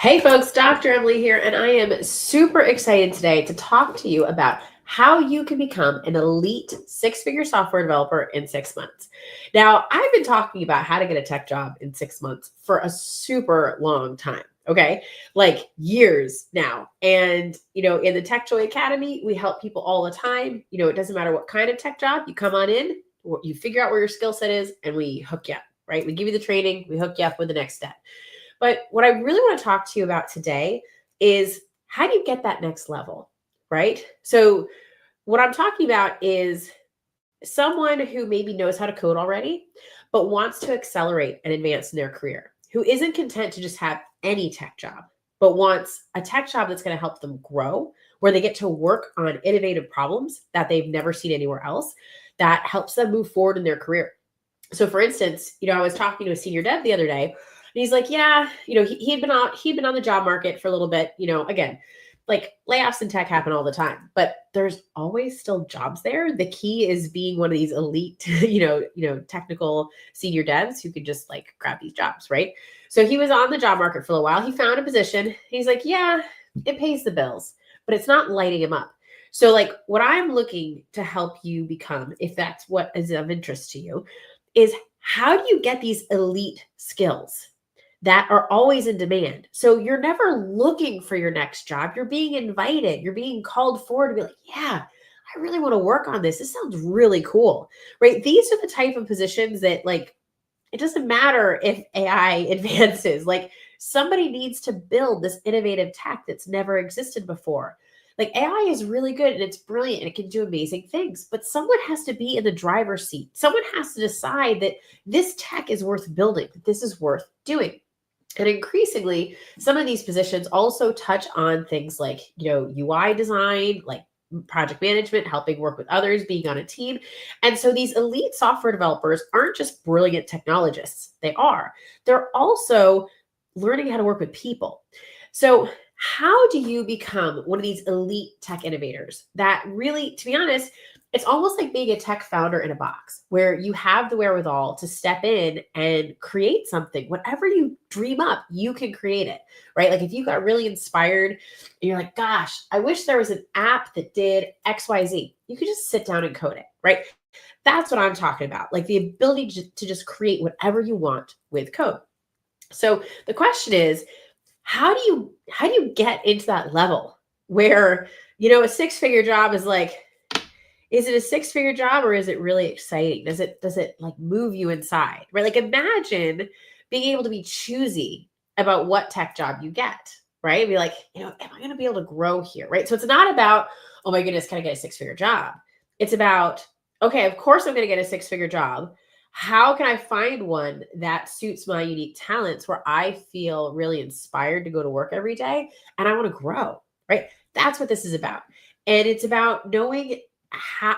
Hey folks, Dr. Emily here, and I am super excited today to talk to you about how you can become an elite six-figure software developer in 6 months. Now, I've been talking about how to get a tech job in 6 months for a super long time. Okay, like years now. And, in the Tech Joy Academy, we help people all the time. It doesn't matter what kind of tech job you come on in, you figure out where your skill set is, and we hook you up, right? We give you the training, we hook you up with the next step. But what I really want to talk to you about today is how do you get that next level, right? So, what I'm talking about is someone who maybe knows how to code already, but wants to accelerate and advance in their career, who isn't content to just have any tech job, but wants a tech job that's going to help them grow, where they get to work on innovative problems that they've never seen anywhere else, that helps them move forward in their career. So for instance, I was talking to a senior dev the other day, and he's like, yeah, he'd been on the job market for a little bit, again, like layoffs in tech happen all the time, but there's always still jobs there. The key is being one of these elite, technical senior devs who can just like grab these jobs, right? So he was on the job market for a while. He found a position. He's like, yeah, it pays the bills, but it's not lighting him up. So like what I'm looking to help you become, if that's what is of interest to you, is how do you get these elite skills that are always in demand? So you're never looking for your next job. You're being invited, you're being called forward to be like, yeah, I really want to work on this. This sounds really cool, right? These are the type of positions that, like, it doesn't matter if AI advances, like, somebody needs to build this innovative tech that's never existed before. Like, AI is really good and it's brilliant and it can do amazing things, but someone has to be in the driver's seat. Someone has to decide that this tech is worth building, that this is worth doing. And increasingly, some of these positions also touch on things like, UI design, like project management, helping work with others, being on a team. And so these elite software developers aren't just brilliant technologists. They're also learning how to work with people. So how do you become one of these elite tech innovators that really, to be honest, it's almost like being a tech founder in a box where you have the wherewithal to step in and create something. Whatever you dream up, you can create it, right? Like if you got really inspired and you're like, gosh, I wish there was an app that did XYZ, you could just sit down and code it, right? That's what I'm talking about. Like the ability to just create whatever you want with code. So the question is, how do you get into that level where, a six-figure job is like, is it a six-figure job or is it really exciting? Does it like move you inside, right? Like imagine being able to be choosy about what tech job you get, right? Be like, am I going to be able to grow here, right? So it's not about, oh my goodness, can I get a six-figure job? It's about, okay, of course I'm going to get a six-figure job. How can I find one that suits my unique talents where I feel really inspired to go to work every day and I want to grow, right? That's what this is about. And it's about knowing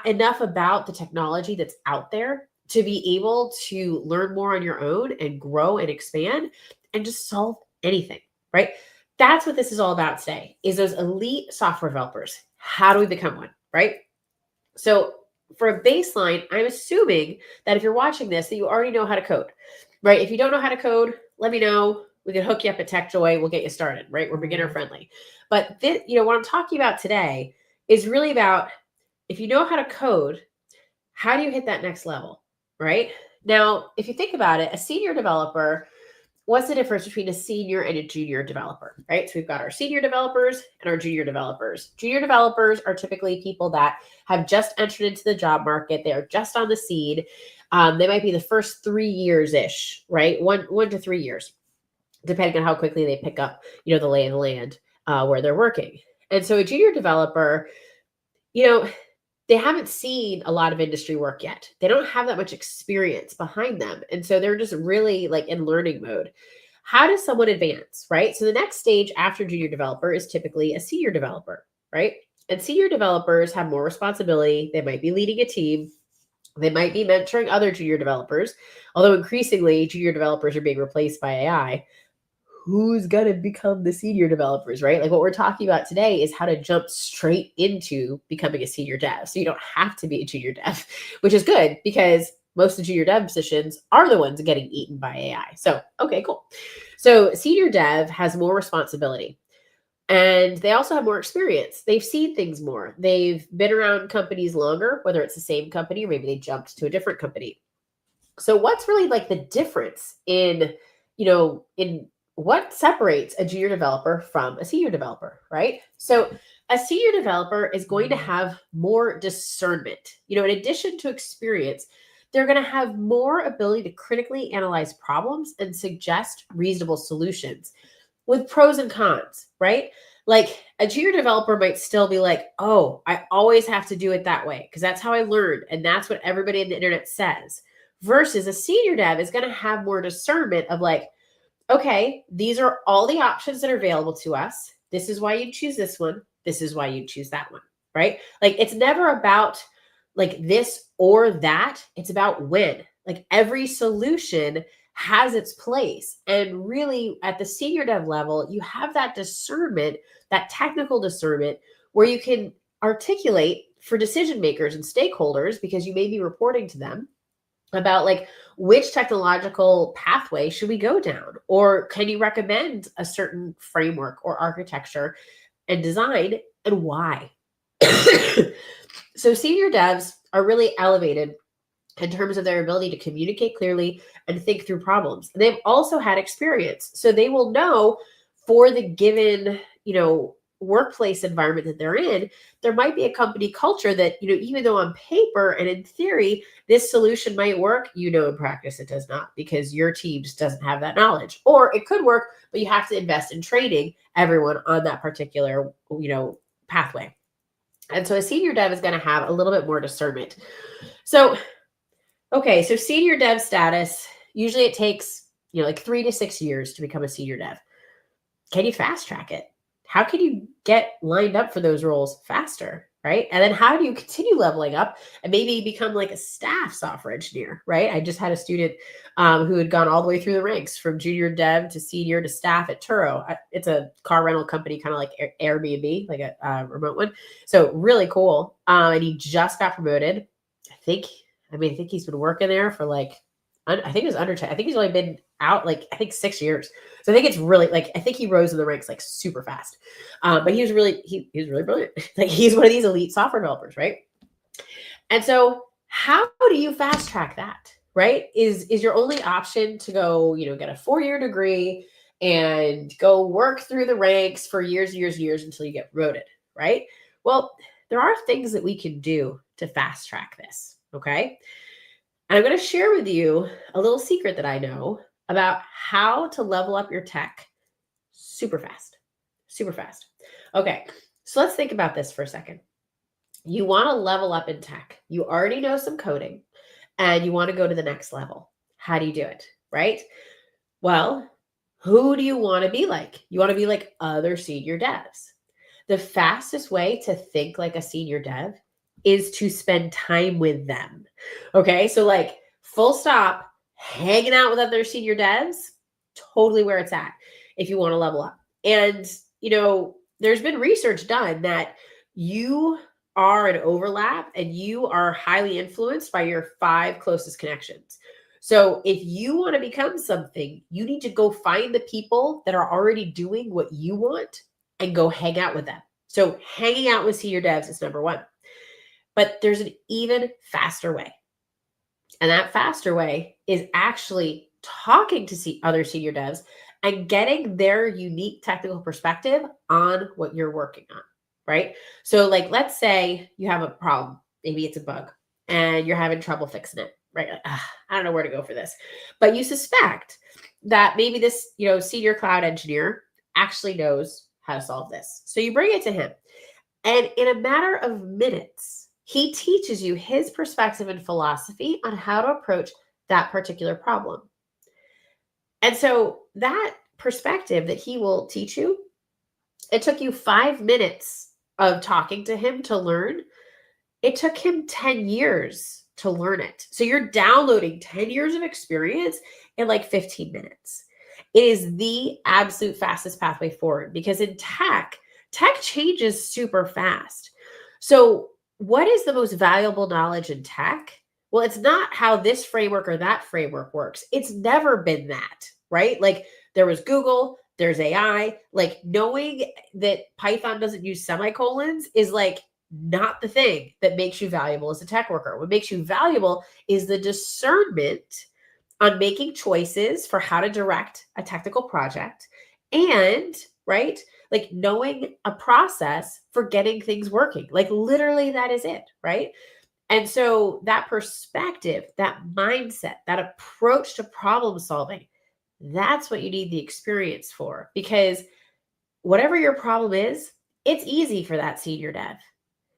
enough about the technology that's out there to be able to learn more on your own and grow and expand and just solve anything, right? That's what this is all about today, is those elite software developers. How do we become one, right? So for a baseline, I'm assuming that if you're watching this, that you already know how to code, right? If you don't know how to code, let me know. We can hook you up at TechJoy. We'll get you started, right? We're beginner friendly. But this, what I'm talking about today is really about, if you know how to code, how do you hit that next level, right? Now, if you think about it, a senior developer, what's the difference between a senior and a junior developer, right? So we've got our senior developers and our junior developers. Junior developers are typically people that have just entered into the job market. They are just on the seed. They might be the first 3 years-ish, right? One to 3 years, depending on how quickly they pick up, the lay of the land where they're working. And so a junior developer, they haven't seen a lot of industry work yet. They don't have that much experience behind them. And so they're just really like in learning mode. How does someone advance, right? So the next stage after junior developer is typically a senior developer, right? And senior developers have more responsibility. They might be leading a team. They might be mentoring other junior developers, although increasingly junior developers are being replaced by AI. Who's going to become the senior developers, right? Like what we're talking about today is how to jump straight into becoming a senior dev. So you don't have to be a junior dev, which is good because most of the junior dev positions are the ones getting eaten by AI. So, okay, cool. So senior dev has more responsibility and they also have more experience. They've seen things more. They've been around companies longer, whether it's the same company or maybe they jumped to a different company. So what's really like the difference in what separates a junior developer from a senior developer, right? So a senior developer is going to have more discernment. In addition to experience, they're going to have more ability to critically analyze problems and suggest reasonable solutions with pros and cons, right? Like a junior developer might still be like, oh, I always have to do it that way because that's how I learned. And that's what everybody on the internet says. Versus a senior dev is going to have more discernment of like, okay, these are all the options that are available to us. This is why you choose this one. This is why you choose that one, right? Like it's never about like this or that. It's about when. Like every solution has its place. And really at the senior dev level, you have that discernment, that technical discernment where you can articulate for decision makers and stakeholders because you may be reporting to them about like which technological pathway should we go down, or can you recommend a certain framework or architecture and design and why. So senior devs are really elevated in terms of their ability to communicate clearly and think through problems. They've also had experience, so they will know for the given workplace environment that they're in, there might be a company culture that, even though on paper and in theory, this solution might work, in practice it does not because your team just doesn't have that knowledge. Or it could work, but you have to invest in training everyone on that particular, pathway. And so a senior dev is going to have a little bit more discernment. So, okay, so senior dev status, usually it takes, like 3 to 6 years to become a senior dev. Can you fast track it? How can you get lined up for those roles faster, right? And then how do you continue leveling up and maybe become like a staff software engineer, right? I just had a student who had gone all the way through the ranks from junior dev to senior to staff at Turo. It's a car rental company, kind of like Airbnb, like a remote one. So really cool. And he just got promoted. I think he's been working there for like, I think it was under 10. I think he's only been out like, I think 6 years. So I think it's really like, I think he rose in the ranks like super fast. But he was really brilliant. Like he's one of these elite software developers, right? And so how do you fast track that, right? Is your only option to go, get a 4-year degree and go work through the ranks for years and years and years until you get promoted, right? Well, there are things that we can do to fast track this, okay? And I'm going to share with you a little secret that I know about how to level up your tech super fast, super fast. Okay, so let's think about this for a second. You want to level up in tech. You already know some coding and you want to go to the next level. How do you do it, right? Well, who do you want to be like? You want to be like other senior devs. The fastest way to think like a senior dev is to spend time with them. Okay, so like full stop, hanging out with other senior devs, totally where it's at if you want to level up. And, there's been research done that you are an overlap and you are highly influenced by your 5 closest connections. So if you want to become something, you need to go find the people that are already doing what you want and go hang out with them. So hanging out with senior devs is number 1. But there's an even faster way. And that faster way is actually talking to other senior devs and getting their unique technical perspective on what you're working on, right? So like, let's say you have a problem, maybe it's a bug and you're having trouble fixing it, right? Like, I don't know where to go for this, but you suspect that maybe this, senior cloud engineer actually knows how to solve this. So you bring it to him and in a matter of minutes, he teaches you his perspective and philosophy on how to approach that particular problem. And so that perspective that he will teach you, it took you 5 minutes of talking to him to learn. It took him 10 years to learn it. So you're downloading 10 years of experience in like 15 minutes. It is the absolute fastest pathway forward because in tech changes super fast. So what is the most valuable knowledge in tech? Well, it's not how this framework or that framework works. It's never been that, right? Like There was Google, there's AI. Like knowing that Python doesn't use semicolons is like not the thing that makes you valuable as a tech worker. What makes you valuable is the discernment on making choices for how to direct a technical project and, right, like knowing a process for getting things working. Like literally that is it, right? And so that perspective, that mindset, that approach to problem solving, that's what you need the experience for. Because whatever your problem is, it's easy for that senior dev.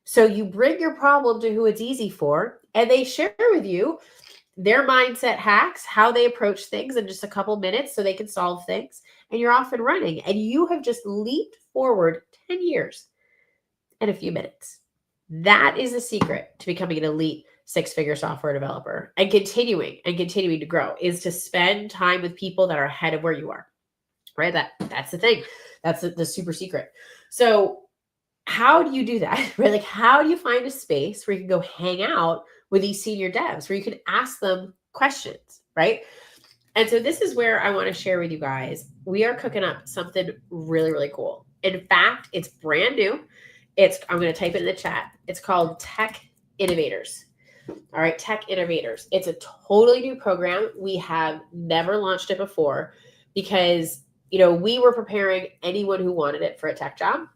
So you bring your problem to who it's easy for, and they share with you their mindset hacks, how they approach things in just a couple minutes so they can solve things, and you're off and running. And you have just leaped forward 10 years in a few minutes. That is the secret to becoming an elite six-figure software developer and continuing to grow, is to spend time with people that are ahead of where you are, right? That's the thing. That's the super secret. So how do you do that, right? Like, how do you find a space where you can go hang out with these senior devs, where you can ask them questions, right? And so this is where I want to share with you guys. We are cooking up something really, really cool. In fact, it's brand new. I'm going to type it in the chat. It's called Tech Innovators. All right, Tech Innovators. It's a totally new program. We have never launched it before because, we were preparing anyone who wanted it for a tech job.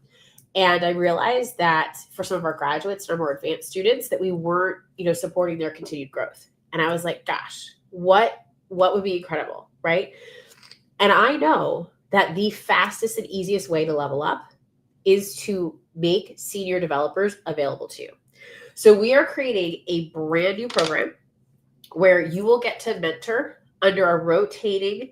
And I realized that for some of our graduates and our more advanced students that we weren't, supporting their continued growth. And I was like, gosh, what would be incredible, right? And I know that the fastest and easiest way to level up is to make senior developers available to you. So we are creating a brand new program where you will get to mentor under a rotating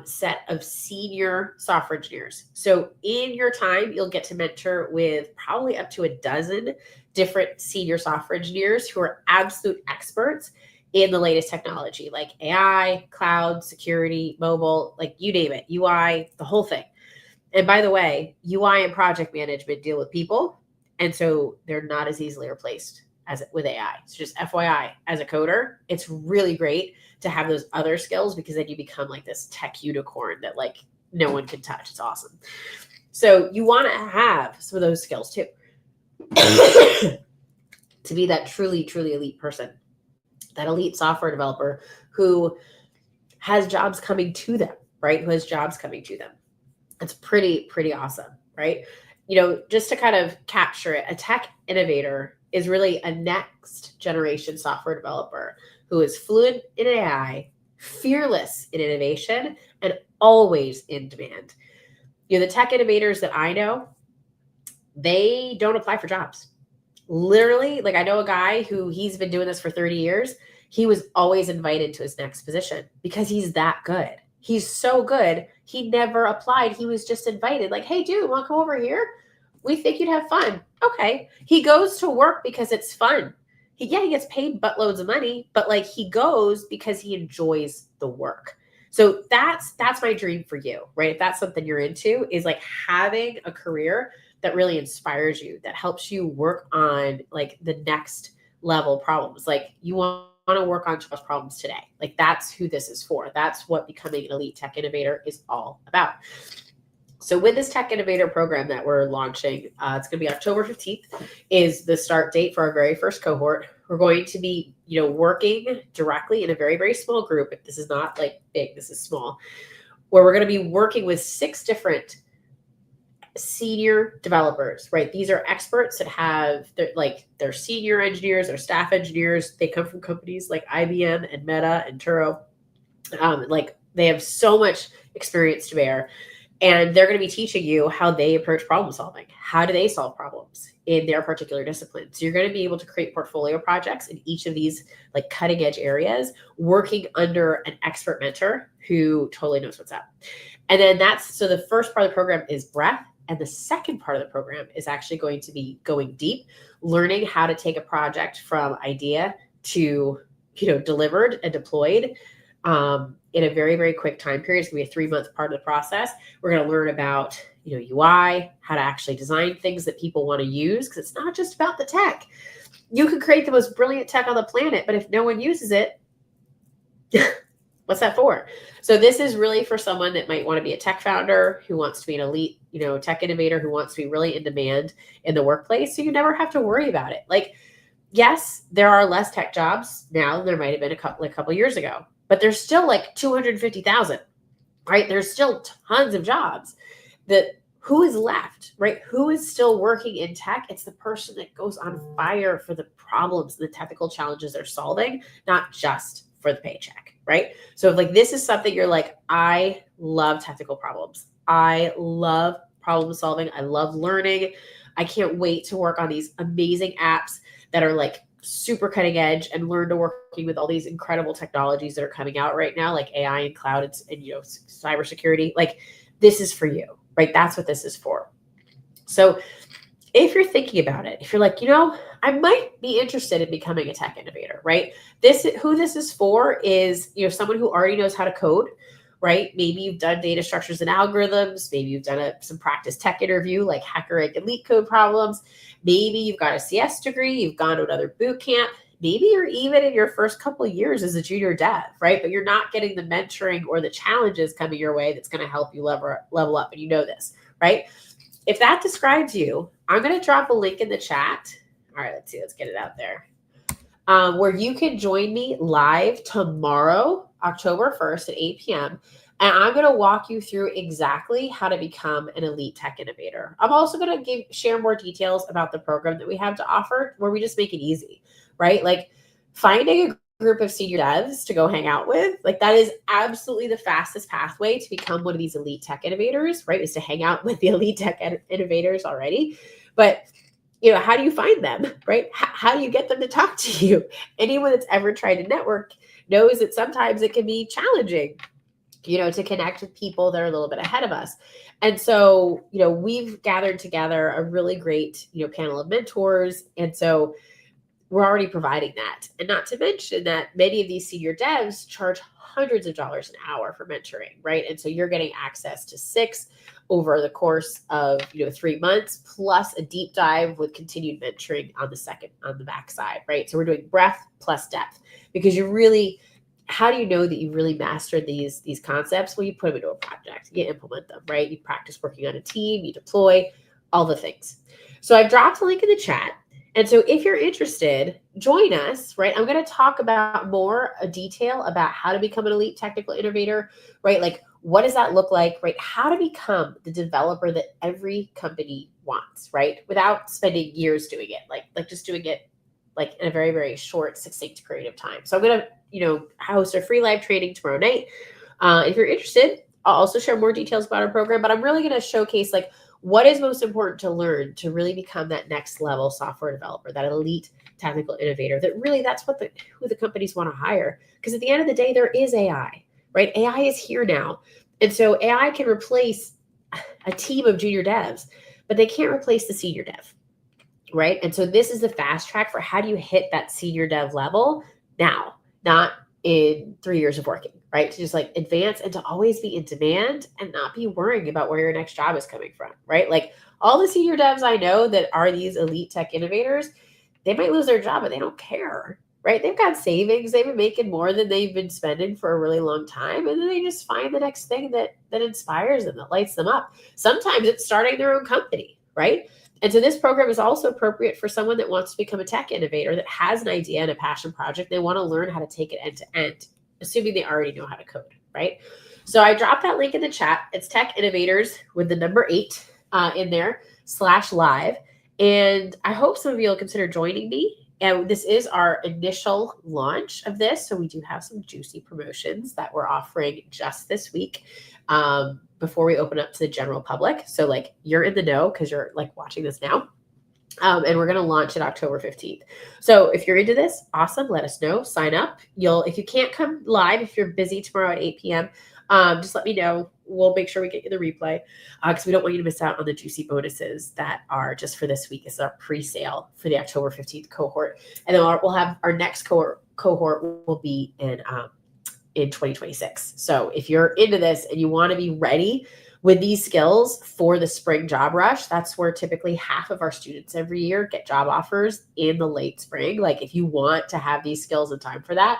set of senior software engineers. So in your time, you'll get to mentor with probably up to a dozen different senior software engineers who are absolute experts in the latest technology, like AI, cloud, security, mobile, like you name it, UI, the whole thing. And by the way, UI and project management deal with people, and so they're not as easily replaced as with AI. So just FYI, as a coder, it's really great to have those other skills because then you become like this tech unicorn that like no one can touch. It's awesome. So you want to have some of those skills too to be that truly, truly elite person, that elite software developer who has jobs coming to them, right? Who has jobs coming to them. It's pretty awesome, right? Just to kind of capture it, a tech innovator is really a next generation software developer who is fluent in AI, fearless in innovation, and always in demand. The tech innovators that I know, they don't apply for jobs. Literally, like I know a guy who he's been doing this for 30 years. He was always invited to his next position because he's that good. He's so good. He never applied. He was just invited. Like, hey, dude, want to come over here? We think you'd have fun. Okay. He goes to work because it's fun. He gets paid buttloads of money, but like he goes because he enjoys the work. So that's my dream for you, right? If that's something you're into, is like having a career that really inspires you, that helps you work on like the next level problems. Like you want to work on problems today. Like that's who this is for. That's what becoming an elite tech innovator is all about. So with this tech innovator program that we're launching, it's going to be October 15th is the start date for our very first cohort. We're going to be, working directly in a very, very small group. This is not like big, this is small, where we're going to be working with 6 different senior developers, right? These are experts that have they're senior engineers, they're staff engineers. They come from companies like IBM and Meta and Turo. Like they have so much experience to bear. And they're going to be teaching you how they approach problem solving. How do they solve problems in their particular discipline? So you're going to be able to create portfolio projects in each of these like cutting edge areas, working under an expert mentor who totally knows what's up. And then so the first part of the program is breadth. And the second part of the program is actually going to be going deep, learning how to take a project from idea to, delivered and deployed in a very, very quick time period. It's going to be a 3-month part of the process. We're going to learn about, UI, how to actually design things that people want to use, because it's not just about the tech. You can create the most brilliant tech on the planet, but if no one uses it, What's that for? So this is really for someone that might want to be a tech founder, who wants to be an elite, tech innovator, who wants to be really in demand in the workplace. So you never have to worry about it. Like, yes, there are less tech jobs now than there might have been a couple years ago, but there's still like 250,000, right? There's still tons of jobs. That who is left, right? Who is still working in tech? It's the person that goes on fire for the problems, the technical challenges they're solving, not just for the paycheck, right? So if like this is something you're like, I love technical problems. I love problem solving. I love learning. I can't wait to work on these amazing apps that are like super cutting edge and learn to working with all these incredible technologies that are coming out right now, like AI and cloud and cybersecurity. Like, this is for you, right? That's what this is for. So if you're thinking about it, if you're like, I might be interested in becoming a tech innovator, right? Who this is for is, someone who already knows how to code, right? Maybe you've done data structures and algorithms. Maybe you've done some practice tech interview, like HackerRank and LeetCode problems. Maybe you've got a CS degree. You've gone to another boot camp. Maybe you're even in your first couple of years as a junior dev, right? But you're not getting the mentoring or the challenges coming your way that's going to help you level up. And you know this, right? If that describes you, I'm going to drop a link in the chat. All right, let's see. Let's get it out there. Where you can join me live tomorrow, October 1st at 8 p.m. And I'm going to walk you through exactly how to become an elite tech innovator. I'm also going to share more details about the program that we have to offer, where we just make it easy, right? Like, finding a group of senior devs to go hang out with, like, that is absolutely the fastest pathway to become one of these elite tech innovators, right? Is to hang out with the elite tech innovators already. But how do you find them, right? How do you get them to talk to you? Anyone that's ever tried to network knows that sometimes it can be challenging, to connect with people that are a little bit ahead of us. And so, we've gathered together a really great, panel of mentors. And so we're already providing that. And not to mention that many of these senior devs charge hundreds of dollars an hour for mentoring, right? And so you're getting access to 6 over the course of 3 months, plus a deep dive with continued mentoring on the backside, right? So we're doing breadth plus depth, because how do you know that you really mastered these concepts? Well, you put them into a project, you implement them, right? You practice working on a team, you deploy, all the things. So I've dropped a link in the chat. And so if you're interested, join us, right? I'm going to talk about more detail about how to become an elite technical innovator, right? Like, what does that look like, right? How to become the developer that every company wants, right? Without spending years doing it, like just doing it like in a very, very short, succinct period of time. So I'm going to, host a free live training tomorrow night. If you're interested, I'll also share more details about our program, but I'm really going to showcase like what is most important to learn to really become that next level software developer, that elite technical innovator, that's who the companies want to hire. Because at the end of the day, there is AI, right? AI is here now. And so AI can replace a team of junior devs, but they can't replace the senior dev, right? And so this is the fast track for how do you hit that senior dev level now, not in 3 years of working, right? To just like advance and to always be in demand and not be worrying about where your next job is coming from, right? Like, all the senior devs I know that are these elite tech innovators, they might lose their job, but they don't care, right? They've got savings. They've been making more than they've been spending for a really long time. And then they just find the next thing that inspires them, that lights them up. Sometimes it's starting their own company, right? And so this program is also appropriate for someone that wants to become a tech innovator, that has an idea and a passion project. They want to learn how to take it end to end, assuming they already know how to code, right? So I dropped that link in the chat. It's Tech Innovators with the number 8 in there /live. And I hope some of you will consider joining me. And this is our initial launch of this. So we do have some juicy promotions that we're offering just this week. Before we open up to the general public. So like, you're in the know because you're like watching this now. And we're going to launch it October 15th. So if you're into this, awesome. Let us know. Sign up. If you can't come live, if you're busy tomorrow at 8 p.m., just let me know. We'll make sure we get you the replay because we don't want you to miss out on the juicy bonuses that are just for this week. This is our pre-sale for the October 15th cohort. And then we'll have our next cohort will be in 2026. So if you're into this and you want to be ready with these skills for the spring job rush, that's where typically half of our students every year get job offers in the late spring. Like, if you want to have these skills in time for that,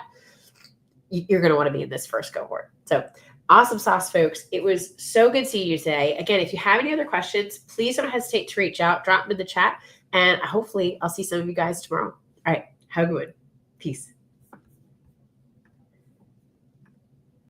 you're going to want to be in this first cohort. So awesome sauce, folks. It was so good seeing you today. Again, if you have any other questions, please don't hesitate to reach out, drop them in the chat, and hopefully I'll see some of you guys tomorrow. All right. Have a good one. Peace.